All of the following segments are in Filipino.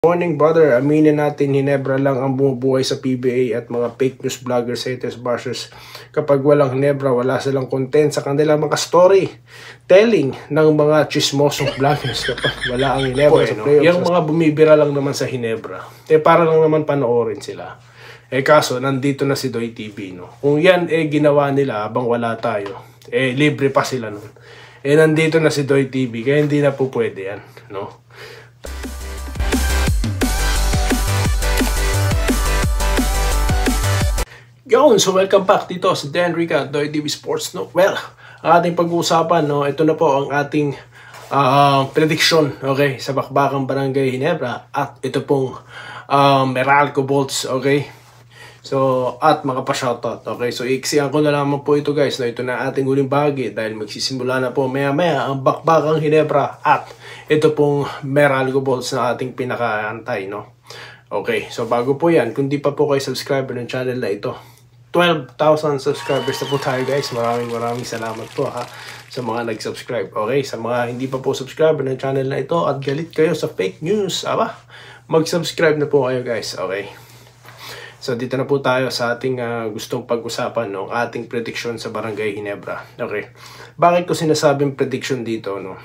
Morning brother, aminin natin Hinebra lang ang bumubuhay sa PBA at mga fake news vloggers, haters, bashers. Kapag walang Hinebra, wala silang content sa kanilang mga story telling ng mga chismosong vloggers kapag wala ang Hinebra sa playoffs. Yung mga bumibira lang naman sa Hinebra, para lang naman panoorin sila. Kaso, nandito na si Doy TV, no? Kung yan ginawa nila habang wala tayo, libre pa sila nun. Nandito na si Doy TV, kaya hindi na po pwede yan, no? Yun, so welcome back dito sa Dan Rica, Doy TV Sports, no? Well, ang ating pag-uusapan, no? Ito na po ang ating prediction, okay? Sa Bakbakang Barangay Hinebra at ito pong Meralco Bolts, okay? So, at mga pa-shoutout, okay? So, iksiyan ko na lamang po ito, guys, no? Ito na ating huling bahagi dahil magsisimula na po maya-maya ang Bakbakang Hinebra at ito pong Meralco Bolts na ating pinakaantay, no? Okay, so bago po yan, kung di pa po kayo subscriber ng channel na ito, 12,000 subscribers na po tayo, guys. Maraming salamat po sa mga nag-subscribe. Okay, sa mga hindi pa po subscriber ng channel na ito at galit kayo sa fake news, mag-subscribe na po kayo, guys. Okay, so dito na po tayo sa ating gustong pag-usapan, no? Ating prediction sa Barangay Hinebra. Okay, bakit ko sinasabing prediction dito, no?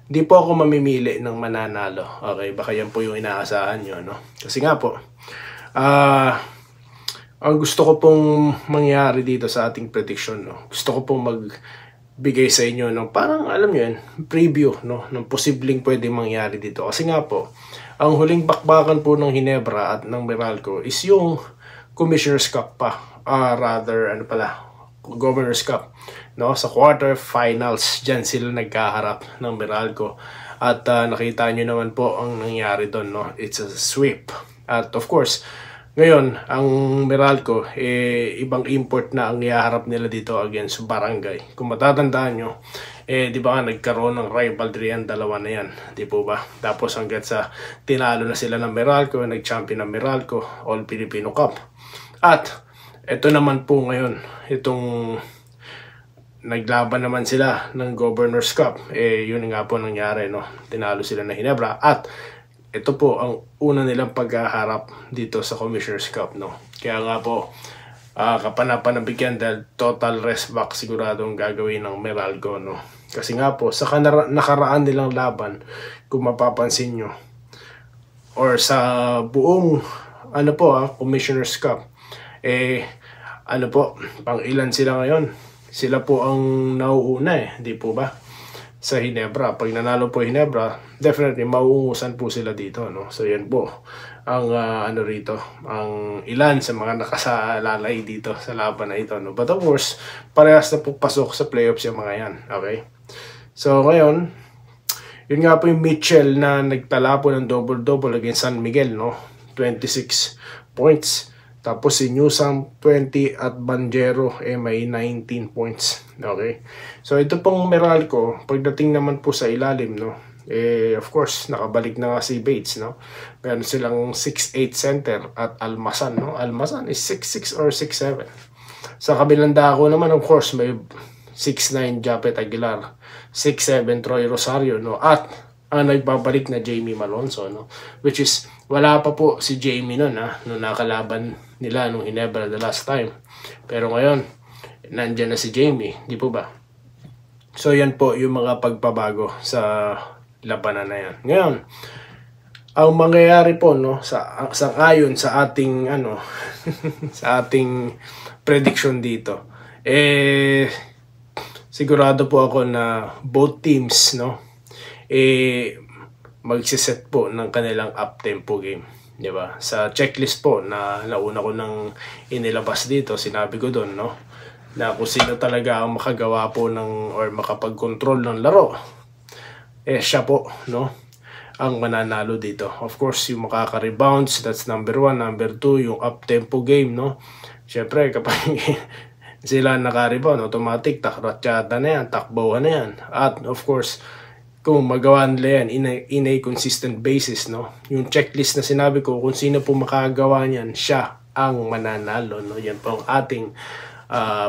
Hindi po ako mamimili ng mananalo. Okay, baka yan po yung inaasahan nyo, no? Kasi nga po, ang gusto ko pong mangyari dito sa ating prediction, no? Gusto ko pong magbigay sa inyo ng parang, alam nyo yan, preview, no? Ng posibleng pwedeng mangyari dito. Kasi nga po, ang huling bakbakan po ng Hinebra at ng Meralco is yung Commissioner's Cup pa. Governor's Cup, no? Sa quarterfinals, dyan sila nagkaharap ng Meralco. At nakita nyo naman po ang nangyari doon, no? It's a sweep. At of course, ngayon, ang Meralco, ibang import na ang ihaharap nila dito against Barangay. Kung matatandaan nyo, di ba nga nagkaroon ng rivalry yan, dalawa na yan, di po ba? Tapos hanggat sa tinalo na sila ng Meralco, nag-champion ng Meralco, All Filipino Cup. At ito naman po ngayon, itong naglaban naman sila ng Governor's Cup. Yun nga po nangyari, no? Tinalo sila ng Hinebra at ito po ang una nilang paghaharap dito sa Commissioner's Cup, no? Kaya nga po, kapanapanabigyan dahil total rest back siguradong gagawin ng Meralco, no? Kasi nga po, sa nakaraan nilang laban, kung mapapansin nyo, or sa buong, Commissioner's Cup, pang ilan sila ngayon? Sila po ang nauuna, di po ba? Sa Hinebra. Pag nanalo po Hinebra, definitely mauungusan po sila dito, no? So yan po ang rito, ang ilan sa mga nakasalalay dito sa laban na ito, no? But of course, parehas na po pasok sa playoffs yung mga yan, okay? So ngayon, yun nga po yung Mitchell na nagtala po ng double-double against San Miguel, no? 26 points. Tapos si Newsam 20 at Banjero may 19 points. Okay. So ito pong Meralco, pagdating naman po sa ilalim, no. Of course, nakabalik na nga si Bates, no. Meron silang 6'8 center at Almasan, no. Almasan is 6'6 or 6'7. Sa kabilang dako naman, of course, may 6'9 Japet Aguilar, 6'7 Troy Rosario, no. At ang nagbabalik na Jamie Malonzo, no. Which is wala pa po si Jamie noon, nung nakalaban nila nung Hinebra the last time. Pero ngayon, nandyan na si Jamie, di po ba? So yan po yung mga pagbabago sa labanan na yan. Ngayon, ang mangyayari po, no, sa ayon sa ating sa ating prediction dito, sigurado po ako na both teams, no, magsiset po ng kanilang up-tempo game, di ba? Sa checklist po na nauna ko nang inilabas dito, sinabi ko doon, no, na kung sino talaga ang makagawa po ng or makapag-control ng laro, siya po, no, ang mananalo dito. Of course, yung makaka-rebounds, that's number 1. Number 2, yung up-tempo game, no. Syempre, kapag sila naka-rebound, automatic, takratyada na yan, takbawan na yan. At of course, kung magawa nila yan in a consistent basis, no? Yung checklist na sinabi ko, kung sino po makagawa niyan, siya ang mananalo, no? Yan po ang ating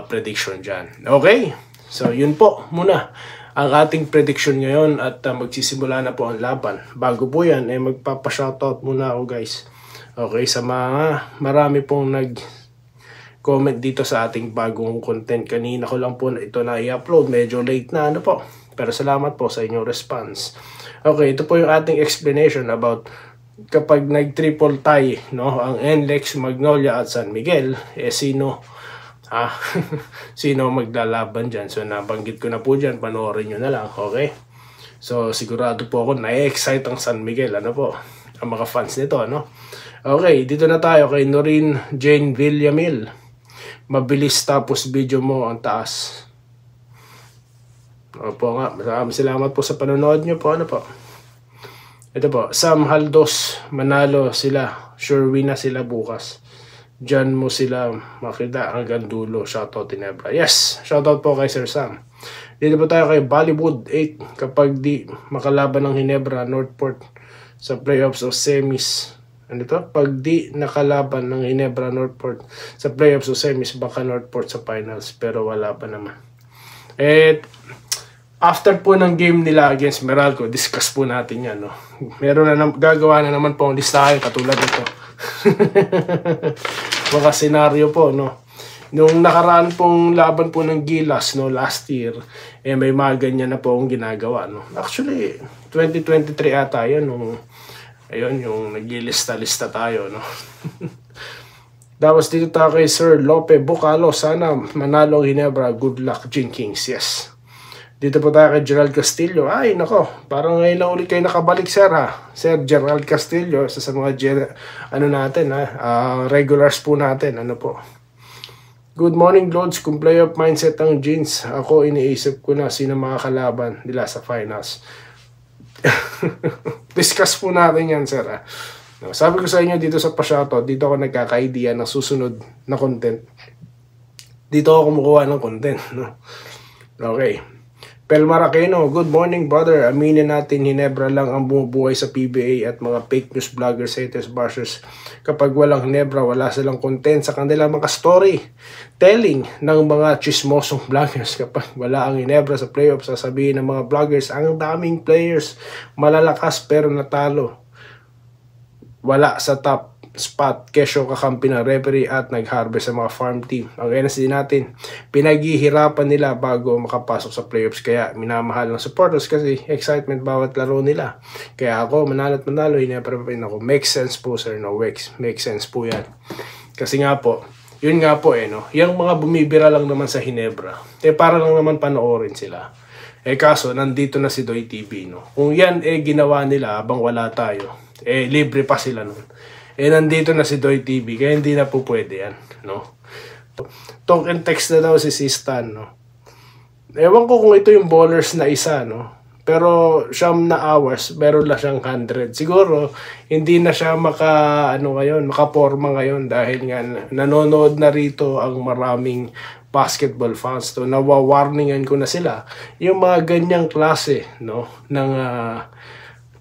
prediction dyan. Okay? So, yun po muna ang ating prediction ngayon at magsisimula na po ang laban. Bago po yan, magpapa-shoutout muna ako guys. Okay, sa mga marami pong nag-comment dito sa ating bagong content. Kanina ko lang po ito na i-upload. Medyo late na po. Pero salamat po sa inyong response. Okay, ito po yung ating explanation about kapag nag-triple tie, no, ang NLEX, Magnolia at San Miguel, sino maglalaban dyan. So nabanggit ko na po dyan, panoorin nyo na lang, okay? So sigurado po ako na-excite ang San Miguel, ang mga fans nito, Okay, dito na tayo kay Noreen Jane Villamil. Mabilis tapos video mo ang taas. Opo nga, maraming salamat po sa panonood nyo po, Ito po, Sam Haldos, manalo sila, sure win na sila bukas. Diyan mo sila makita hanggang dulo. Shoutout Ginebra. Yes, shoutout po kay Sir Sam. Dito po tayo kay Bollywood 8. Kapag di makalaban ng Ginebra, Northport sa playoffs o semis. Ano to? Pag di nakalaban ng Ginebra, Northport sa playoffs o semis, baka Northport sa finals. Pero wala pa naman. After po ng game nila against Meralco, discuss po natin yan. Meron na gagawa na naman po ang listahan katulad nito. Mga senaryo po, Nung nakaraan pong laban po ng Gilas, last year, may mga ganyan na po ang ginagawa, Actually, 2023 ata yun, yung nagilista-lista tayo, Tapos dito tayo kay Sir Lope Bucalo, sana manalo ang Ginebra, good luck, Gin Kings, yes. Dito po tayo kay Gerald Castillo. Ay, nako, parang ngayon lang ulit kayo nakabalik, sir, Sir Gerald Castillo, isa sa mga regulars po natin, po. Good morning, Lords. Kung playoff mindset ang Jeans, ako iniisip ko na sino mga kalaban nila sa finals. Discuss po natin yan, sir, Sabi ko sa inyo dito sa pa-shoutout, dito ako nagkaka-idea ng susunod na content. Dito ako kumukuha ng content, Okay. Pel Maraceno, good morning brother. Aminin natin, Ginebra lang ang bumubuhay sa PBA at mga fake news vloggers, haters, bashers. Kapag walang Ginebra, wala silang content sa kanilang mga story telling ng mga chismosong vloggers. Kapag wala ang Ginebra sa playoffs, sasabihin ng mga vloggers, ang daming players, malalakas pero natalo. Wala sa top spot, kesyo kakampi ng referee at nag-harvest sa mga farm team. Ang NSD natin, pinaghihirapan nila bago makapasok sa playoffs, kaya minamahal ng supporters kasi excitement bawat laro nila. Kaya ako, manalo at manalo, hinaparin ako. Make sense po, sir, make sense po yan. Kasi nga po, yun nga po yung mga bumibira lang naman sa Ginebra, para lang naman panoorin sila. Kaso, nandito na si Doy TV, Kung yan ginawa nila habang wala tayo, libre pa sila nun. Nandito na si Doy TV, kaya hindi na po pwede yan, Talk and text na daw si Sistan, Ewan ko kung ito yung bowlers na isa, Pero siyam na hours, meron lang siyang 100. Siguro, hindi na siya makaporma ngayon dahil nga nanonood na rito ang maraming basketball fans. Nawawarningan ko na sila. Yung mga ganyang klase, ng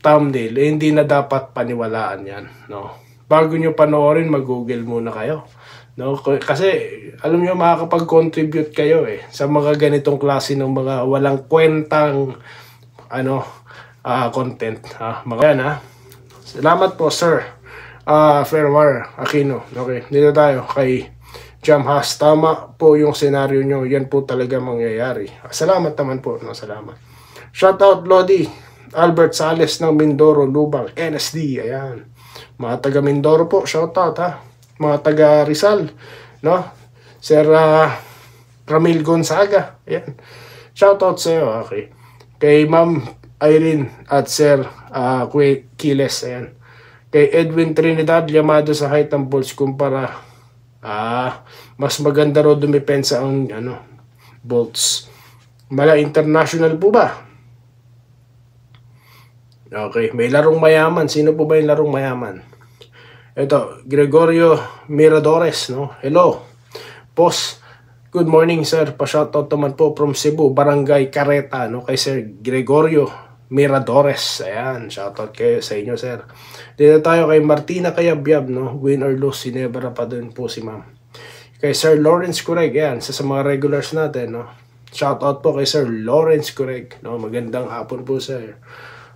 thumbnail, hindi na dapat paniwalaan yan, Bago nyo panoorin, mag-google muna kayo. Kasi, alam nyo, makakapag-contribute kayo sa mga ganitong klase ng mga walang kwentang content. Mga yan, Salamat po, sir. Fairwar Aquino. Okay, dito tayo kay Jamhas. Tama po yung senaryo nyo. Yan po talaga mangyayari. Salamat naman po. Salamat. Shoutout, Lodi. Albert Sales ng Mindoro, Lubang, NSD. Ayan. Mga taga Mindoro po, shoutout Mga taga Rizal, Sir Ramil Gonzaga, ayan. Shoutout sa iyo, okay. Kay Ma'am Irene at Sir Kiles, ayan. Kay Edwin Trinidad, Llamado sa height ng Bulls kumpara. Mas maganda ro dumipensa ang Bolts. Mala international po ba? Okay, may larong mayaman. Sino po ba yung larong mayaman? Ito, Gregorio Miradores, Hello. Boss, good morning, sir. Pa-shoutout naman po from Cebu, Barangay Careta, kay Sir Gregorio Miradores. Ayan, shoutout kayo sa inyo, sir. Dito tayo kay Martina Kayabyab, Win or lose, Ginebra pa din po si ma'am. Kay Sir Lawrence Cureg, ayan, sa mga regulars natin, Shoutout po kay Sir Lawrence Correct. No, magandang hapon po, sir.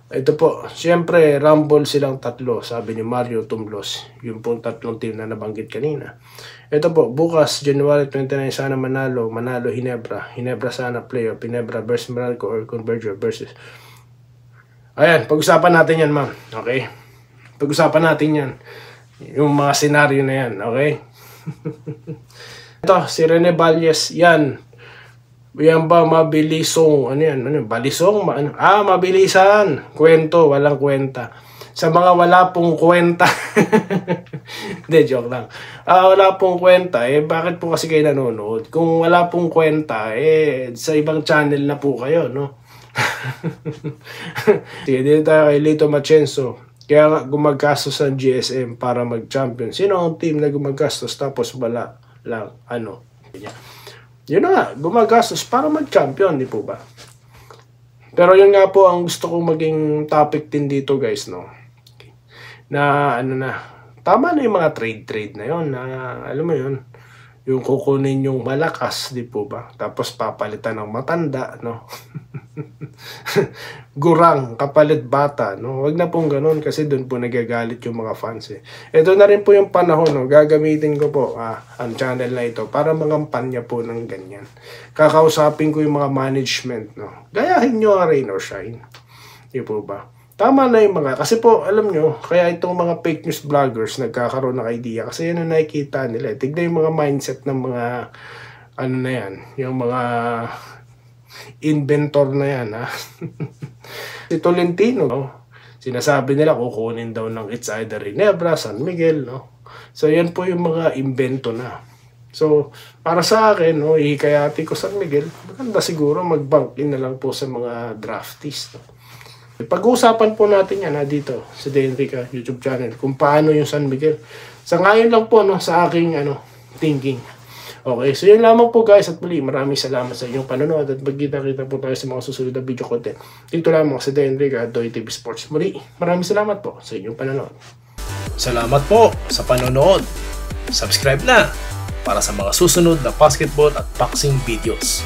Ito po, siyempre, rumble silang tatlo, sabi ni Mario Tumlos. Yung pong tatlong team na nabanggit kanina. Ito po, bukas, January 29, sana manalo Ginebra. Ginebra sana playoff. Ginebra versus Meralco or Converger versus... Ayan, pag-usapan natin yan, ma'am. Okay? Pag-usapan natin yan. Yung mga senaryo na yan, okay? Ito, si Rene Valles, yan. Yan ba mabilisong, ano yan, balisong, mabilisan, kwento, walang kwenta. Sa mga wala pong kwenta, hindi, joke lang. Wala pong kwenta, bakit po kasi kayo nanonood? Kung wala pong kwenta, sa ibang channel na po kayo, no? Sige, dito tayo kay Lito Machenzo. Kaya nga gumagastos ang GSM para mag-champion. Sino ang team na gumagastos tapos wala lang, yun na nga, gumagastos para mag-champion, di po ba? Pero yun nga po ang gusto kong maging topic din dito, guys, no? Okay. Na, tama na yung mga trade na yun, na, alam mo yun, yung kukunin yung malakas, di po ba? Tapos papalitan ng matanda, no? Gurang, kapalit bata, no? Wag na pong ganun kasi doon po nagagalit yung mga fans, Ito na rin po yung panahon, no? Gagamitin ko po ang channel na ito para mangampanya po ng ganyan. Kakausapin ko yung mga management, no? Gayahin nyo ang rain or shine. Di po ba? Tama na yung mga, kasi po, alam nyo, kaya itong mga fake news vloggers nagkakaroon ng idea kasi yan ang nakikita nila. Tignan yung mga mindset ng mga, na yan, yung mga inventor na yan, Si Tolentino, no? Sinasabi nila kukunin daw ng it's either Ginebra, San Miguel, no? So yan po yung mga invento na. So para sa akin, no, ihikayati ko San Miguel, maganda siguro mag-bank in na lang po sa mga draftees, no? Pag-uusapan po natin yan dito sa Denrica YouTube channel kung paano yung San Miguel. Sa ngayon lang po, no, sa aking thinking. Okay, so yun lamang po, guys, at muli maraming salamat sa inyong panonood at magkita-kita po tayo sa mga susunod na video content. Dito lamang sa Denrica at Doy TV Sports. Muli, maraming salamat po sa inyong panonood. Salamat po sa panonood. Subscribe na para sa mga susunod na basketball at boxing videos.